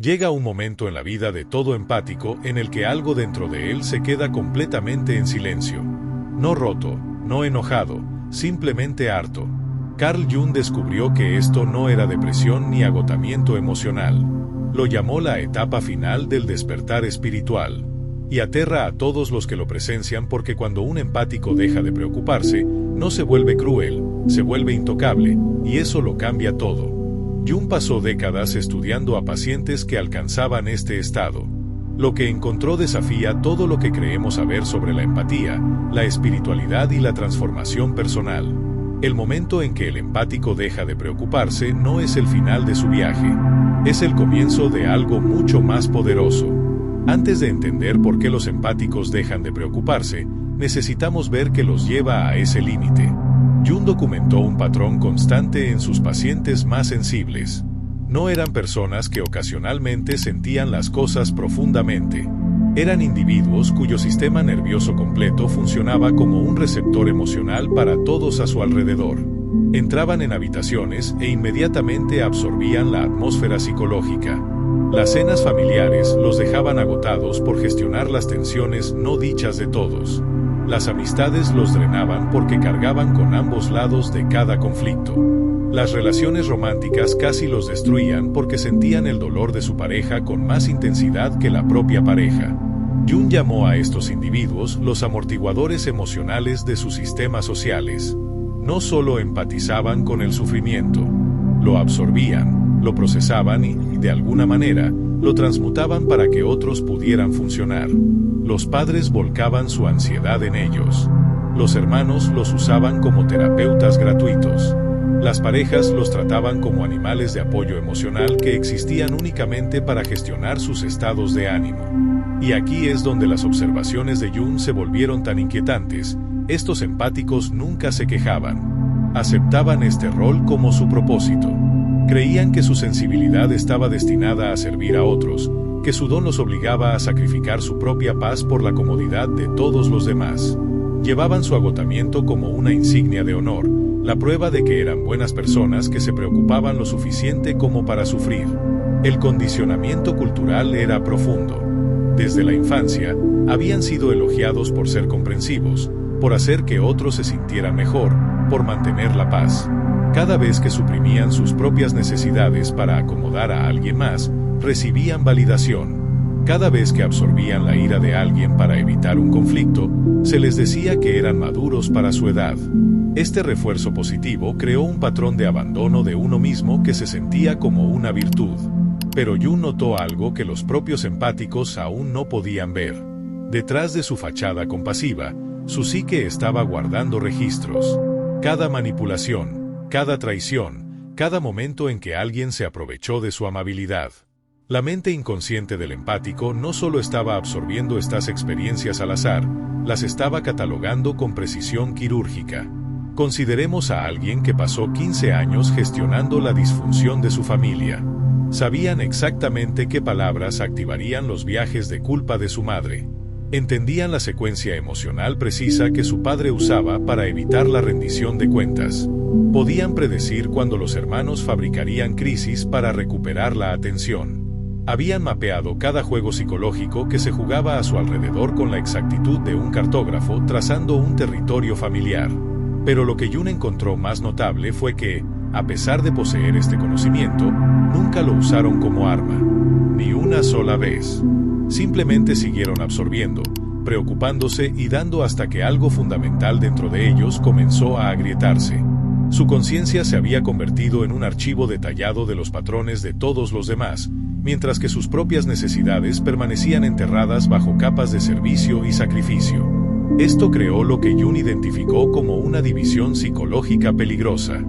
Llega un momento en la vida de todo empático en el que algo dentro de él se queda completamente en silencio. No roto, no enojado, simplemente harto. Carl Jung descubrió que esto no era depresión ni agotamiento emocional. Lo llamó la etapa final del despertar espiritual. Y aterra a todos los que lo presencian porque cuando un empático deja de preocuparse, no se vuelve cruel, se vuelve intocable, y eso lo cambia todo. Jung pasó décadas estudiando a pacientes que alcanzaban este estado. Lo que encontró desafía todo lo que creemos saber sobre la empatía, la espiritualidad y la transformación personal. El momento en que el empático deja de preocuparse no es el final de su viaje, es el comienzo de algo mucho más poderoso. Antes de entender por qué los empáticos dejan de preocuparse, necesitamos ver qué los lleva a ese límite. Jung documentó un patrón constante en sus pacientes más sensibles. No eran personas que ocasionalmente sentían las cosas profundamente. Eran individuos cuyo sistema nervioso completo funcionaba como un receptor emocional para todos a su alrededor. Entraban en habitaciones e inmediatamente absorbían la atmósfera psicológica. Las cenas familiares los dejaban agotados por gestionar las tensiones no dichas de todos. Las amistades los drenaban porque cargaban con ambos lados de cada conflicto. Las relaciones románticas casi los destruían porque sentían el dolor de su pareja con más intensidad que la propia pareja. Jung llamó a estos individuos los amortiguadores emocionales de sus sistemas sociales. No solo empatizaban con el sufrimiento, lo absorbían, lo procesaban y, de alguna manera, lo transmutaban para que otros pudieran funcionar. Los padres volcaban su ansiedad en ellos. Los hermanos los usaban como terapeutas gratuitos. Las parejas los trataban como animales de apoyo emocional que existían únicamente para gestionar sus estados de ánimo. Y aquí es donde las observaciones de Jung se volvieron tan inquietantes. Estos empáticos nunca se quejaban. Aceptaban este rol como su propósito. Creían que su sensibilidad estaba destinada a servir a otros, que su don los obligaba a sacrificar su propia paz por la comodidad de todos los demás. Llevaban su agotamiento como una insignia de honor, la prueba de que eran buenas personas que se preocupaban lo suficiente como para sufrir. El condicionamiento cultural era profundo. Desde la infancia, habían sido elogiados por ser comprensivos, por hacer que otros se sintieran mejor, por mantener la paz. Cada vez que suprimían sus propias necesidades para acomodar a alguien más, recibían validación. Cada vez que absorbían la ira de alguien para evitar un conflicto, se les decía que eran maduros para su edad. Este refuerzo positivo creó un patrón de abandono de uno mismo que se sentía como una virtud. Pero Jung notó algo que los propios empáticos aún no podían ver. Detrás de su fachada compasiva, su psique estaba guardando registros. Cada manipulación, cada traición, cada momento en que alguien se aprovechó de su amabilidad. La mente inconsciente del empático no solo estaba absorbiendo estas experiencias al azar, las estaba catalogando con precisión quirúrgica. Consideremos a alguien que pasó 15 años gestionando la disfunción de su familia. Sabían exactamente qué palabras activarían los viajes de culpa de su madre. Entendían la secuencia emocional precisa que su padre usaba para evitar la rendición de cuentas. Podían predecir cuándo los hermanos fabricarían crisis para recuperar la atención. Habían mapeado cada juego psicológico que se jugaba a su alrededor con la exactitud de un cartógrafo trazando un territorio familiar. Pero lo que Jung encontró más notable fue que, a pesar de poseer este conocimiento, nunca lo usaron como arma. Ni una sola vez. Simplemente siguieron absorbiendo, preocupándose y dando hasta que algo fundamental dentro de ellos comenzó a agrietarse. Su conciencia se había convertido en un archivo detallado de los patrones de todos los demás, mientras que sus propias necesidades permanecían enterradas bajo capas de servicio y sacrificio. Esto creó lo que Jung identificó como una división psicológica peligrosa.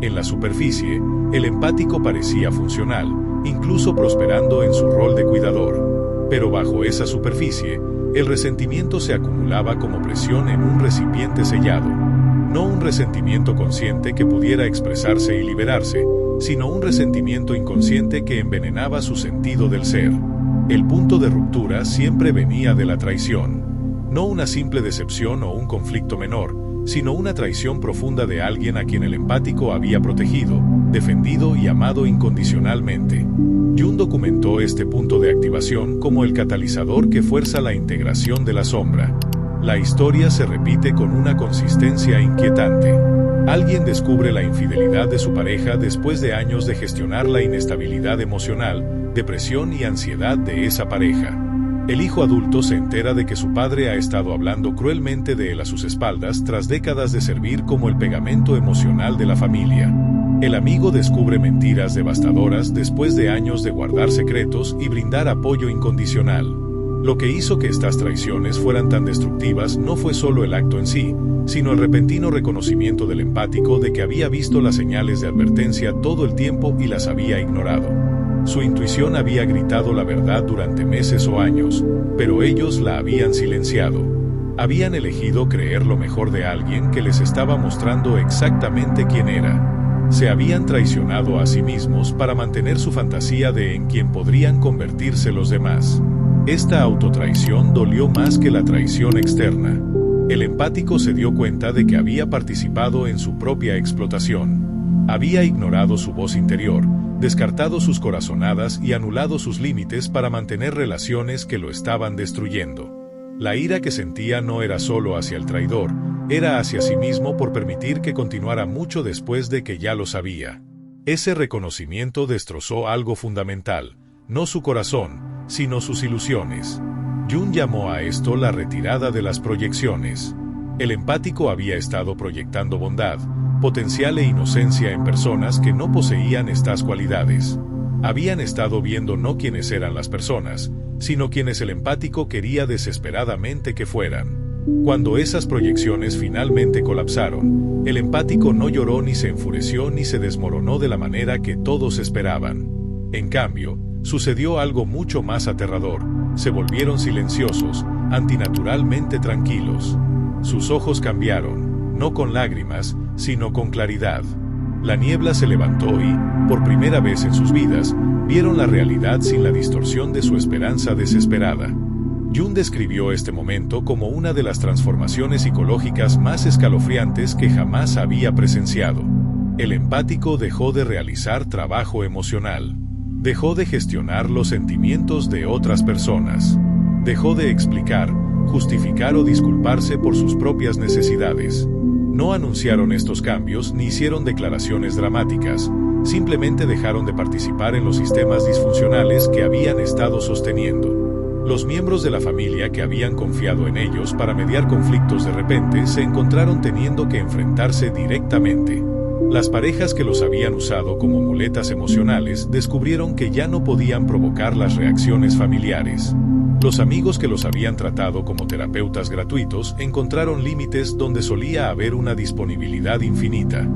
En la superficie, el empático parecía funcional, incluso prosperando en su rol de cuidador. Pero bajo esa superficie, el resentimiento se acumulaba como presión en un recipiente sellado. No un resentimiento consciente que pudiera expresarse y liberarse, sino un resentimiento inconsciente que envenenaba su sentido del ser. El punto de ruptura siempre venía de la traición. No una simple decepción o un conflicto menor, sino una traición profunda de alguien a quien el empático había protegido, defendido y amado incondicionalmente. Jung documentó este punto de activación como el catalizador que fuerza la integración de la sombra. La historia se repite con una consistencia inquietante. Alguien descubre la infidelidad de su pareja después de años de gestionar la inestabilidad emocional, depresión y ansiedad de esa pareja. El hijo adulto se entera de que su padre ha estado hablando cruelmente de él a sus espaldas tras décadas de servir como el pegamento emocional de la familia. El amigo descubre mentiras devastadoras después de años de guardar secretos y brindar apoyo incondicional. Lo que hizo que estas traiciones fueran tan destructivas no fue solo el acto en sí, sino el repentino reconocimiento del empático de que había visto las señales de advertencia todo el tiempo y las había ignorado. Su intuición había gritado la verdad durante meses o años, pero ellos la habían silenciado. Habían elegido creer lo mejor de alguien que les estaba mostrando exactamente quién era. Se habían traicionado a sí mismos para mantener su fantasía de en quien podrían convertirse los demás. Esta autotraición dolió más que la traición externa. El empático se dio cuenta de que había participado en su propia explotación. Había ignorado su voz interior, descartado sus corazonadas y anulado sus límites para mantener relaciones que lo estaban destruyendo. La ira que sentía no era solo hacia el traidor, era hacia sí mismo por permitir que continuara mucho después de que ya lo sabía. Ese reconocimiento destrozó algo fundamental, no su corazón, sino sus ilusiones. Jung llamó a esto la retirada de las proyecciones. El empático había estado proyectando bondad, potencial e inocencia en personas que no poseían estas cualidades. Habían estado viendo no quiénes eran las personas, sino quienes el empático quería desesperadamente que fueran. Cuando esas proyecciones finalmente colapsaron, el empático no lloró ni se enfureció ni se desmoronó de la manera que todos esperaban. En cambio, sucedió algo mucho más aterrador: se volvieron silenciosos, antinaturalmente tranquilos. Sus ojos cambiaron, no con lágrimas, sino con claridad. La niebla se levantó y, por primera vez en sus vidas, vieron la realidad sin la distorsión de su esperanza desesperada. Jung describió este momento como una de las transformaciones psicológicas más escalofriantes que jamás había presenciado. El empático dejó de realizar trabajo emocional. Dejó de gestionar los sentimientos de otras personas. Dejó de explicar, justificar o disculparse por sus propias necesidades. No anunciaron estos cambios ni hicieron declaraciones dramáticas, simplemente dejaron de participar en los sistemas disfuncionales que habían estado sosteniendo. Los miembros de la familia que habían confiado en ellos para mediar conflictos de repente se encontraron teniendo que enfrentarse directamente. Las parejas que los habían usado como muletas emocionales descubrieron que ya no podían provocar las reacciones familiares. Los amigos que los habían tratado como terapeutas gratuitos encontraron límites donde solía haber una disponibilidad infinita.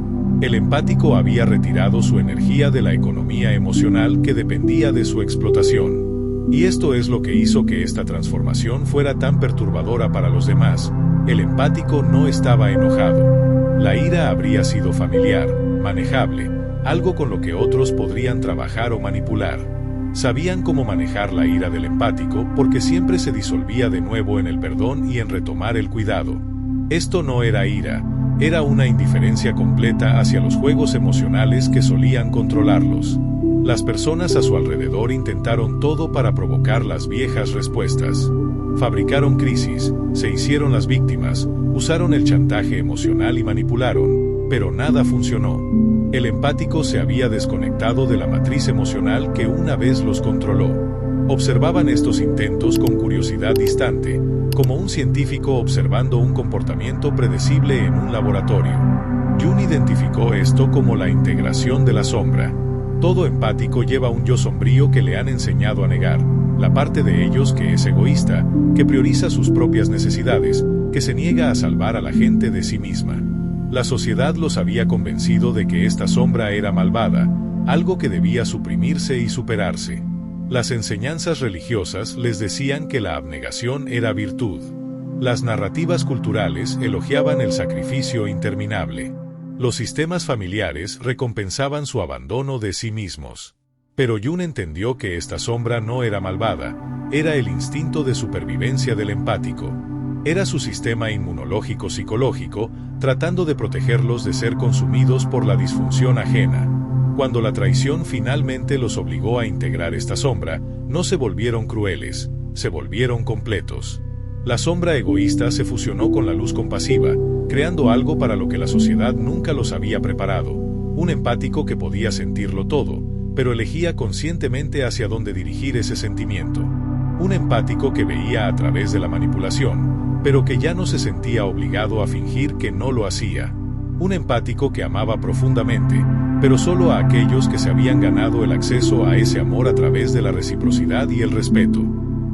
El empático había retirado su energía de la economía emocional que dependía de su explotación. Y esto es lo que hizo que esta transformación fuera tan perturbadora para los demás. El empático no estaba enojado. La ira habría sido familiar, manejable, algo con lo que otros podrían trabajar o manipular. Sabían cómo manejar la ira del empático porque siempre se disolvía de nuevo en el perdón y en retomar el cuidado. Esto no era ira, era una indiferencia completa hacia los juegos emocionales que solían controlarlos. Las personas a su alrededor intentaron todo para provocar las viejas respuestas. Fabricaron crisis, se hicieron las víctimas, usaron el chantaje emocional y manipularon, pero nada funcionó. El empático se había desconectado de la matriz emocional que una vez los controló. Observaban estos intentos con curiosidad distante, como un científico observando un comportamiento predecible en un laboratorio. Jung identificó esto como la integración de la sombra. Todo empático lleva un yo sombrío que le han enseñado a negar, la parte de ellos que es egoísta, que prioriza sus propias necesidades, que se niega a salvar a la gente de sí misma. La sociedad los había convencido de que esta sombra era malvada, algo que debía suprimirse y superarse. Las enseñanzas religiosas les decían que la abnegación era virtud. Las narrativas culturales elogiaban el sacrificio interminable. Los sistemas familiares recompensaban su abandono de sí mismos. Pero Jung entendió que esta sombra no era malvada, era el instinto de supervivencia del empático. Era su sistema inmunológico psicológico, tratando de protegerlos de ser consumidos por la disfunción ajena. Cuando la traición finalmente los obligó a integrar esta sombra, no se volvieron crueles, se volvieron completos. La sombra egoísta se fusionó con la luz compasiva, creando algo para lo que la sociedad nunca los había preparado, un empático que podía sentirlo todo, pero elegía conscientemente hacia dónde dirigir ese sentimiento. Un empático que veía a través de la manipulación, pero que ya no se sentía obligado a fingir que no lo hacía. Un empático que amaba profundamente, pero solo a aquellos que se habían ganado el acceso a ese amor a través de la reciprocidad y el respeto.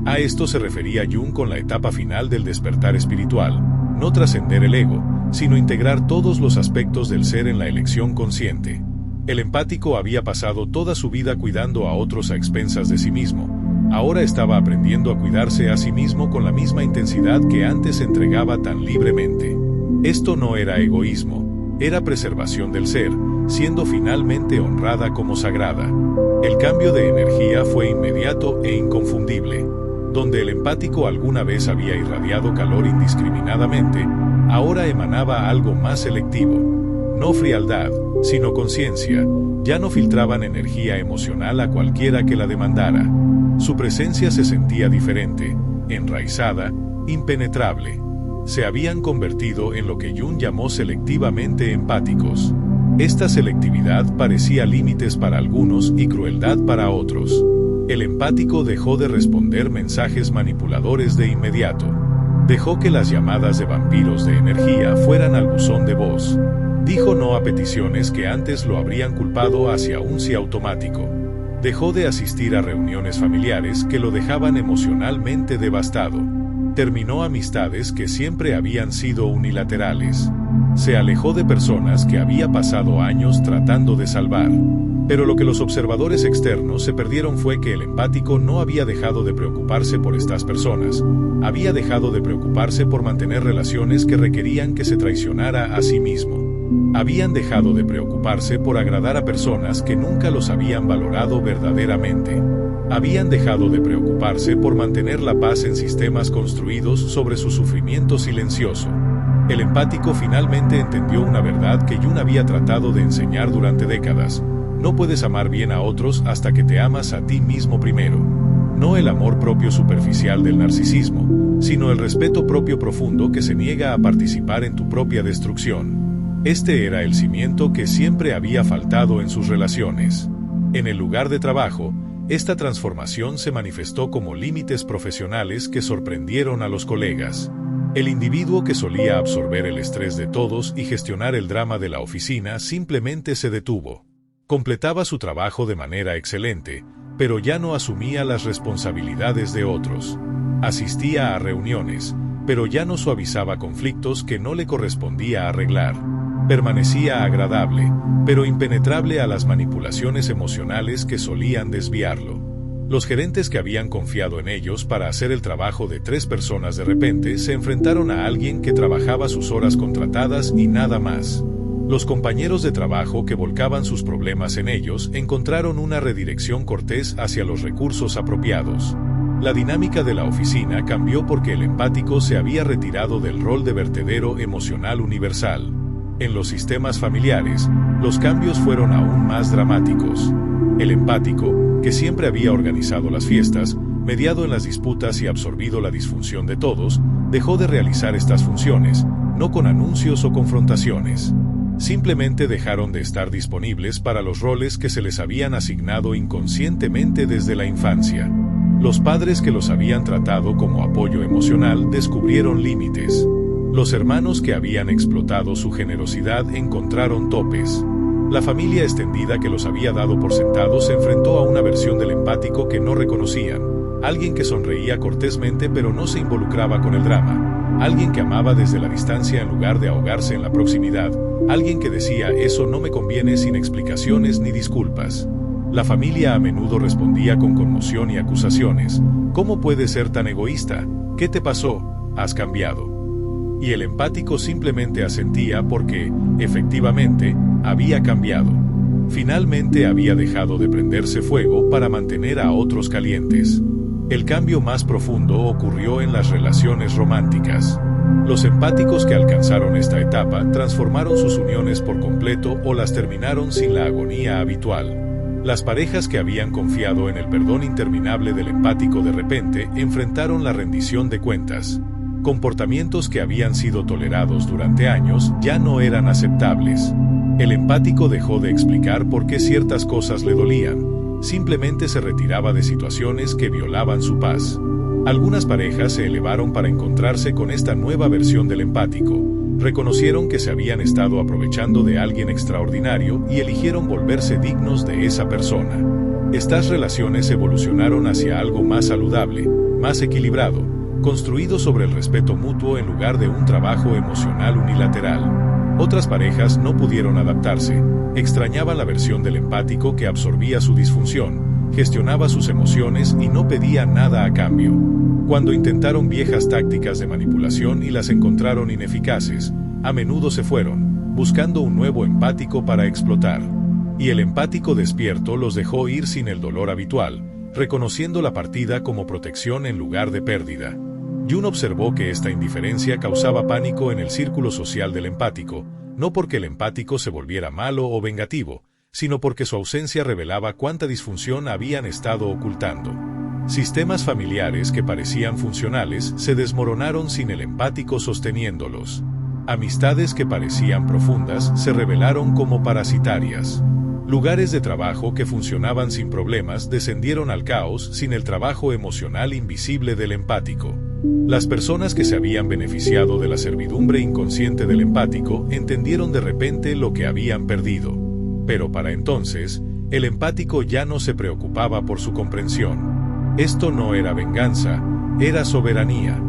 A esto se refería Jung con la etapa final del despertar espiritual, no trascender el ego, sino integrar todos los aspectos del ser en la elección consciente. El empático había pasado toda su vida cuidando a otros a expensas de sí mismo. Ahora estaba aprendiendo a cuidarse a sí mismo con la misma intensidad que antes entregaba tan libremente. Esto no era egoísmo, era preservación del ser, siendo finalmente honrada como sagrada. El cambio de energía fue inmediato e inconfundible. Donde el empático alguna vez había irradiado calor indiscriminadamente, ahora emanaba algo más selectivo. No frialdad, sino conciencia. Ya no filtraban energía emocional a cualquiera que la demandara. Su presencia se sentía diferente, enraizada, impenetrable. Se habían convertido en lo que Jung llamó selectivamente empáticos. Esta selectividad parecía límites para algunos y crueldad para otros. El empático dejó de responder mensajes manipuladores de inmediato. Dejó que las llamadas de vampiros de energía fueran al buzón de voz. Dijo no a peticiones que antes lo habrían culpado hacia un sí automático. Dejó de asistir a reuniones familiares que lo dejaban emocionalmente devastado. Terminó amistades que siempre habían sido unilaterales. Se alejó de personas que había pasado años tratando de salvar. Pero lo que los observadores externos se perdieron fue que el empático no había dejado de preocuparse por estas personas. Había dejado de preocuparse por mantener relaciones que requerían que se traicionara a sí mismo. Habían dejado de preocuparse por agradar a personas que nunca los habían valorado verdaderamente. Habían dejado de preocuparse por mantener la paz en sistemas construidos sobre su sufrimiento silencioso. El empático finalmente entendió una verdad que Jung había tratado de enseñar durante décadas. No puedes amar bien a otros hasta que te amas a ti mismo primero. No el amor propio superficial del narcisismo, sino el respeto propio profundo que se niega a participar en tu propia destrucción. Este era el cimiento que siempre había faltado en sus relaciones. En el lugar de trabajo, esta transformación se manifestó como límites profesionales que sorprendieron a los colegas. El individuo que solía absorber el estrés de todos y gestionar el drama de la oficina simplemente se detuvo. Completaba su trabajo de manera excelente, pero ya no asumía las responsabilidades de otros. Asistía a reuniones, pero ya no suavizaba conflictos que no le correspondía arreglar. Permanecía agradable, pero impenetrable a las manipulaciones emocionales que solían desviarlo. Los gerentes que habían confiado en ellos para hacer el trabajo de 3 personas de repente se enfrentaron a alguien que trabajaba sus horas contratadas y nada más. Los compañeros de trabajo que volcaban sus problemas en ellos encontraron una redirección cortés hacia los recursos apropiados. La dinámica de la oficina cambió porque el empático se había retirado del rol de vertedero emocional universal. En los sistemas familiares, los cambios fueron aún más dramáticos. El empático, que siempre había organizado las fiestas, mediado en las disputas y absorbido la disfunción de todos, dejó de realizar estas funciones, no con anuncios o confrontaciones. Simplemente dejaron de estar disponibles para los roles que se les habían asignado inconscientemente desde la infancia. Los padres que los habían tratado como apoyo emocional descubrieron límites. Los hermanos que habían explotado su generosidad encontraron topes. La familia extendida que los había dado por sentados se enfrentó a una versión del empático que no reconocían. Alguien que sonreía cortésmente pero no se involucraba con el drama. Alguien que amaba desde la distancia en lugar de ahogarse en la proximidad. Alguien que decía eso no me conviene sin explicaciones ni disculpas. La familia a menudo respondía con conmoción y acusaciones. ¿Cómo puedes ser tan egoísta? ¿Qué te pasó? Has cambiado. Y el empático simplemente asentía porque, efectivamente, había cambiado. Finalmente había dejado de prenderse fuego para mantener a otros calientes. El cambio más profundo ocurrió en las relaciones románticas. Los empáticos que alcanzaron esta etapa transformaron sus uniones por completo o las terminaron sin la agonía habitual. Las parejas que habían confiado en el perdón interminable del empático de repente enfrentaron la rendición de cuentas. Comportamientos que habían sido tolerados durante años ya no eran aceptables. El empático dejó de explicar por qué ciertas cosas le dolían. Simplemente se retiraba de situaciones que violaban su paz. Algunas parejas se elevaron para encontrarse con esta nueva versión del empático. Reconocieron que se habían estado aprovechando de alguien extraordinario y eligieron volverse dignos de esa persona. Estas relaciones evolucionaron hacia algo más saludable, más equilibrado, construido sobre el respeto mutuo en lugar de un trabajo emocional unilateral. Otras parejas no pudieron adaptarse, extrañaban la versión del empático que absorbía su disfunción, gestionaba sus emociones y no pedía nada a cambio. Cuando intentaron viejas tácticas de manipulación y las encontraron ineficaces, a menudo se fueron, buscando un nuevo empático para explotar. Y el empático despierto los dejó ir sin el dolor habitual, reconociendo la partida como protección en lugar de pérdida. Jung observó que esta indiferencia causaba pánico en el círculo social del empático, no porque el empático se volviera malo o vengativo, sino porque su ausencia revelaba cuánta disfunción habían estado ocultando. Sistemas familiares que parecían funcionales se desmoronaron sin el empático sosteniéndolos. Amistades que parecían profundas se revelaron como parasitarias. Lugares de trabajo que funcionaban sin problemas descendieron al caos sin el trabajo emocional invisible del empático. Las personas que se habían beneficiado de la servidumbre inconsciente del empático entendieron de repente lo que habían perdido. Pero para entonces, el empático ya no se preocupaba por su comprensión. Esto no era venganza, era soberanía.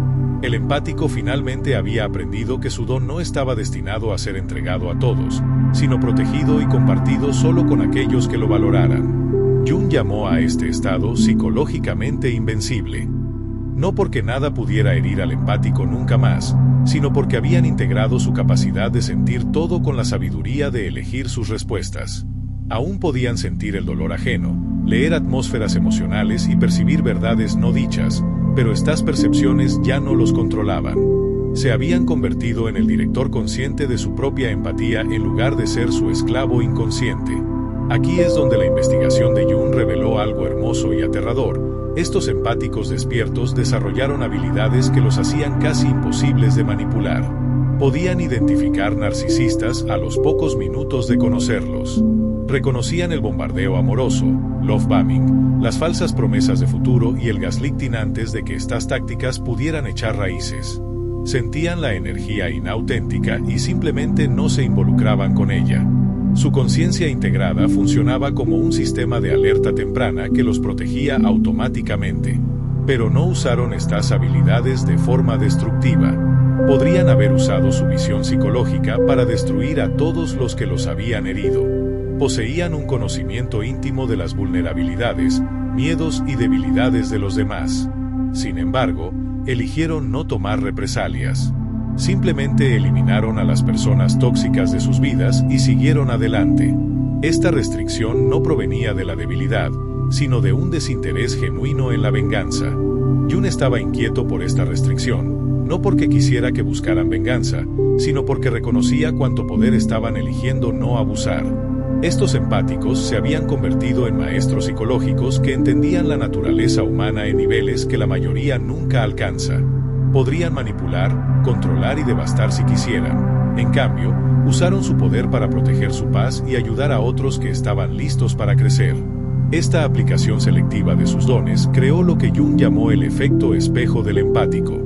El empático finalmente había aprendido que su don no estaba destinado a ser entregado a todos, sino protegido y compartido solo con aquellos que lo valoraran. Jung llamó a este estado psicológicamente invencible. No porque nada pudiera herir al empático nunca más, sino porque habían integrado su capacidad de sentir todo con la sabiduría de elegir sus respuestas. Aún podían sentir el dolor ajeno, leer atmósferas emocionales y percibir verdades no dichas, pero estas percepciones ya no los controlaban. Se habían convertido en el director consciente de su propia empatía en lugar de ser su esclavo inconsciente. Aquí es donde la investigación de Jung reveló algo hermoso y aterrador. Estos empáticos despiertos desarrollaron habilidades que los hacían casi imposibles de manipular. Podían identificar narcisistas a los pocos minutos de conocerlos. Reconocían el bombardeo amoroso, love bombing, las falsas promesas de futuro y el gaslighting antes de que estas tácticas pudieran echar raíces. Sentían la energía inauténtica y simplemente no se involucraban con ella. Su conciencia integrada funcionaba como un sistema de alerta temprana que los protegía automáticamente. Pero no usaron estas habilidades de forma destructiva. Podrían haber usado su visión psicológica para destruir a todos los que los habían herido. Poseían un conocimiento íntimo de las vulnerabilidades, miedos y debilidades de los demás. Sin embargo, eligieron no tomar represalias. Simplemente eliminaron a las personas tóxicas de sus vidas y siguieron adelante. Esta restricción no provenía de la debilidad, sino de un desinterés genuino en la venganza. Jung estaba inquieto por esta restricción, no porque quisiera que buscaran venganza, sino porque reconocía cuánto poder estaban eligiendo no abusar. Estos empáticos se habían convertido en maestros psicológicos que entendían la naturaleza humana en niveles que la mayoría nunca alcanza. Podrían manipular, controlar y devastar si quisieran. En cambio, usaron su poder para proteger su paz y ayudar a otros que estaban listos para crecer. Esta aplicación selectiva de sus dones creó lo que Jung llamó el efecto espejo del empático.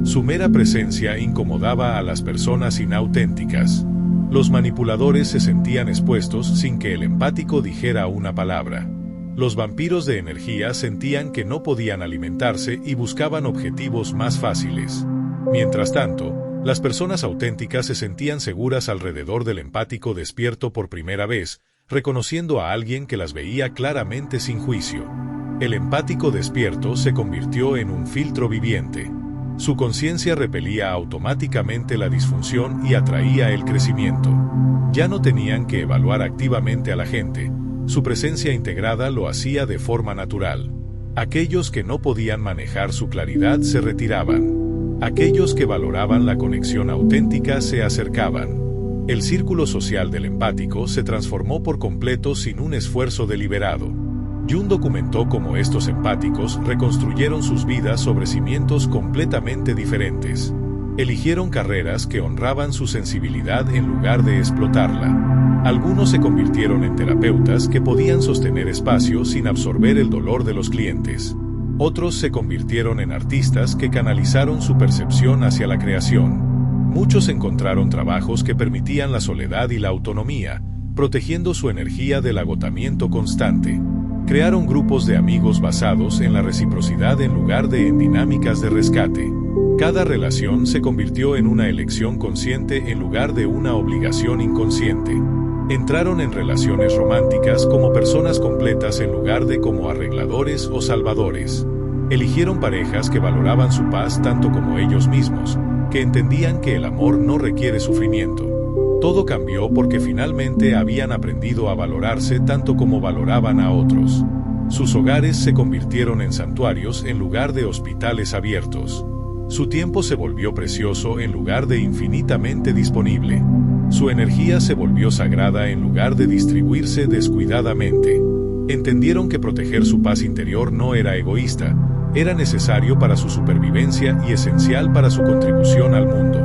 Su mera presencia incomodaba a las personas inauténticas. Los manipuladores se sentían expuestos sin que el empático dijera una palabra. Los vampiros de energía sentían que no podían alimentarse y buscaban objetivos más fáciles. Mientras tanto, las personas auténticas se sentían seguras alrededor del empático despierto por primera vez, reconociendo a alguien que las veía claramente sin juicio. El empático despierto se convirtió en un filtro viviente. Su conciencia repelía automáticamente la disfunción y atraía el crecimiento. Ya no tenían que evaluar activamente a la gente. Su presencia integrada lo hacía de forma natural. Aquellos que no podían manejar su claridad se retiraban. Aquellos que valoraban la conexión auténtica se acercaban. El círculo social del empático se transformó por completo sin un esfuerzo deliberado. Jung documentó cómo estos empáticos reconstruyeron sus vidas sobre cimientos completamente diferentes. Eligieron carreras que honraban su sensibilidad en lugar de explotarla. Algunos se convirtieron en terapeutas que podían sostener espacio sin absorber el dolor de los clientes. Otros se convirtieron en artistas que canalizaron su percepción hacia la creación. Muchos encontraron trabajos que permitían la soledad y la autonomía, protegiendo su energía del agotamiento constante. Crearon grupos de amigos basados en la reciprocidad en lugar de en dinámicas de rescate. Cada relación se convirtió en una elección consciente en lugar de una obligación inconsciente. Entraron en relaciones románticas como personas completas en lugar de como arregladores o salvadores. Eligieron parejas que valoraban su paz tanto como ellos mismos, que entendían que el amor no requiere sufrimiento. Todo cambió porque finalmente habían aprendido a valorarse tanto como valoraban a otros. Sus hogares se convirtieron en santuarios en lugar de hospitales abiertos. Su tiempo se volvió precioso en lugar de infinitamente disponible. Su energía se volvió sagrada en lugar de distribuirse descuidadamente. Entendieron que proteger su paz interior no era egoísta, era necesario para su supervivencia y esencial para su contribución al mundo.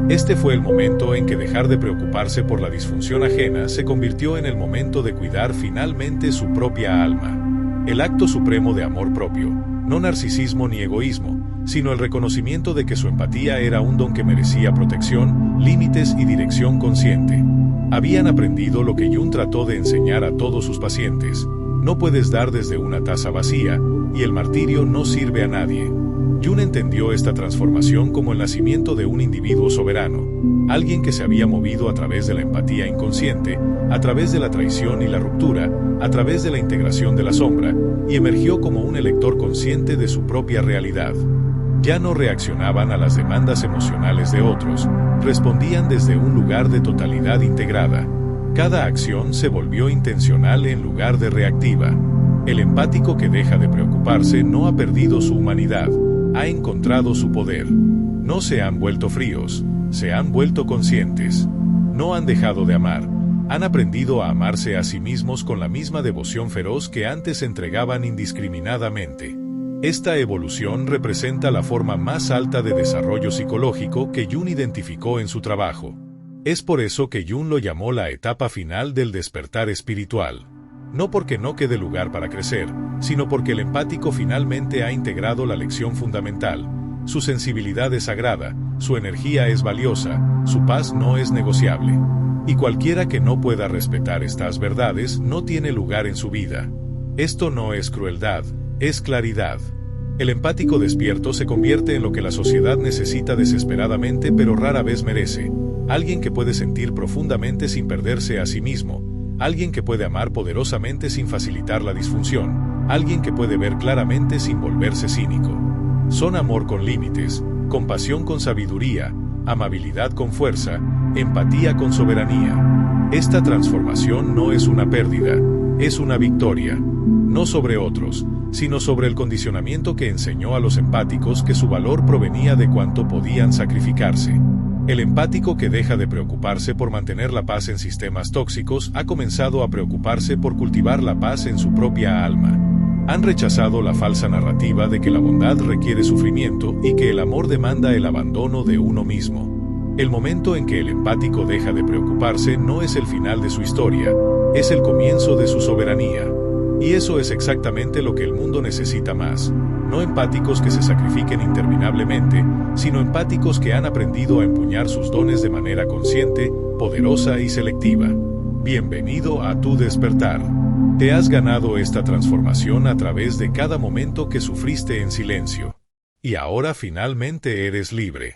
Este fue el momento en que dejar de preocuparse por la disfunción ajena se convirtió en el momento de cuidar finalmente su propia alma. El acto supremo de amor propio, no narcisismo ni egoísmo, sino el reconocimiento de que su empatía era un don que merecía protección, límites y dirección consciente. Habían aprendido lo que Jung trató de enseñar a todos sus pacientes: no puedes dar desde una taza vacía, y el martirio no sirve a nadie. Jung entendió esta transformación como el nacimiento de un individuo soberano, alguien que se había movido a través de la empatía inconsciente, a través de la traición y la ruptura, a través de la integración de la sombra, y emergió como un elector consciente de su propia realidad. Ya no reaccionaban a las demandas emocionales de otros, respondían desde un lugar de totalidad integrada. Cada acción se volvió intencional en lugar de reactiva. El empático que deja de preocuparse no ha perdido su humanidad, ha encontrado su poder. No se han vuelto fríos, se han vuelto conscientes. No han dejado de amar, han aprendido a amarse a sí mismos con la misma devoción feroz que antes entregaban indiscriminadamente. Esta evolución representa la forma más alta de desarrollo psicológico que Jung identificó en su trabajo. Es por eso que Jung lo llamó la etapa final del despertar espiritual. No porque no quede lugar para crecer, sino porque el empático finalmente ha integrado la lección fundamental. Su sensibilidad es sagrada, su energía es valiosa, su paz no es negociable. Y cualquiera que no pueda respetar estas verdades no tiene lugar en su vida. Esto no es crueldad, es claridad. El empático despierto se convierte en lo que la sociedad necesita desesperadamente pero rara vez merece: alguien que puede sentir profundamente sin perderse a sí mismo, alguien que puede amar poderosamente sin facilitar la disfunción, alguien que puede ver claramente sin volverse cínico. Son amor con límites, compasión con sabiduría, amabilidad con fuerza, empatía con soberanía. Esta transformación no es una pérdida, es una victoria, no sobre otros, sino sobre el condicionamiento que enseñó a los empáticos que su valor provenía de cuánto podían sacrificarse. El empático que deja de preocuparse por mantener la paz en sistemas tóxicos ha comenzado a preocuparse por cultivar la paz en su propia alma. Han rechazado la falsa narrativa de que la bondad requiere sufrimiento y que el amor demanda el abandono de uno mismo. El momento en que el empático deja de preocuparse no es el final de su historia, es el comienzo de su soberanía. Y eso es exactamente lo que el mundo necesita más. No empáticos que se sacrifiquen interminablemente, sino empáticos que han aprendido a empuñar sus dones de manera consciente, poderosa y selectiva. Bienvenido a tu despertar. Te has ganado esta transformación a través de cada momento que sufriste en silencio. Y ahora finalmente eres libre.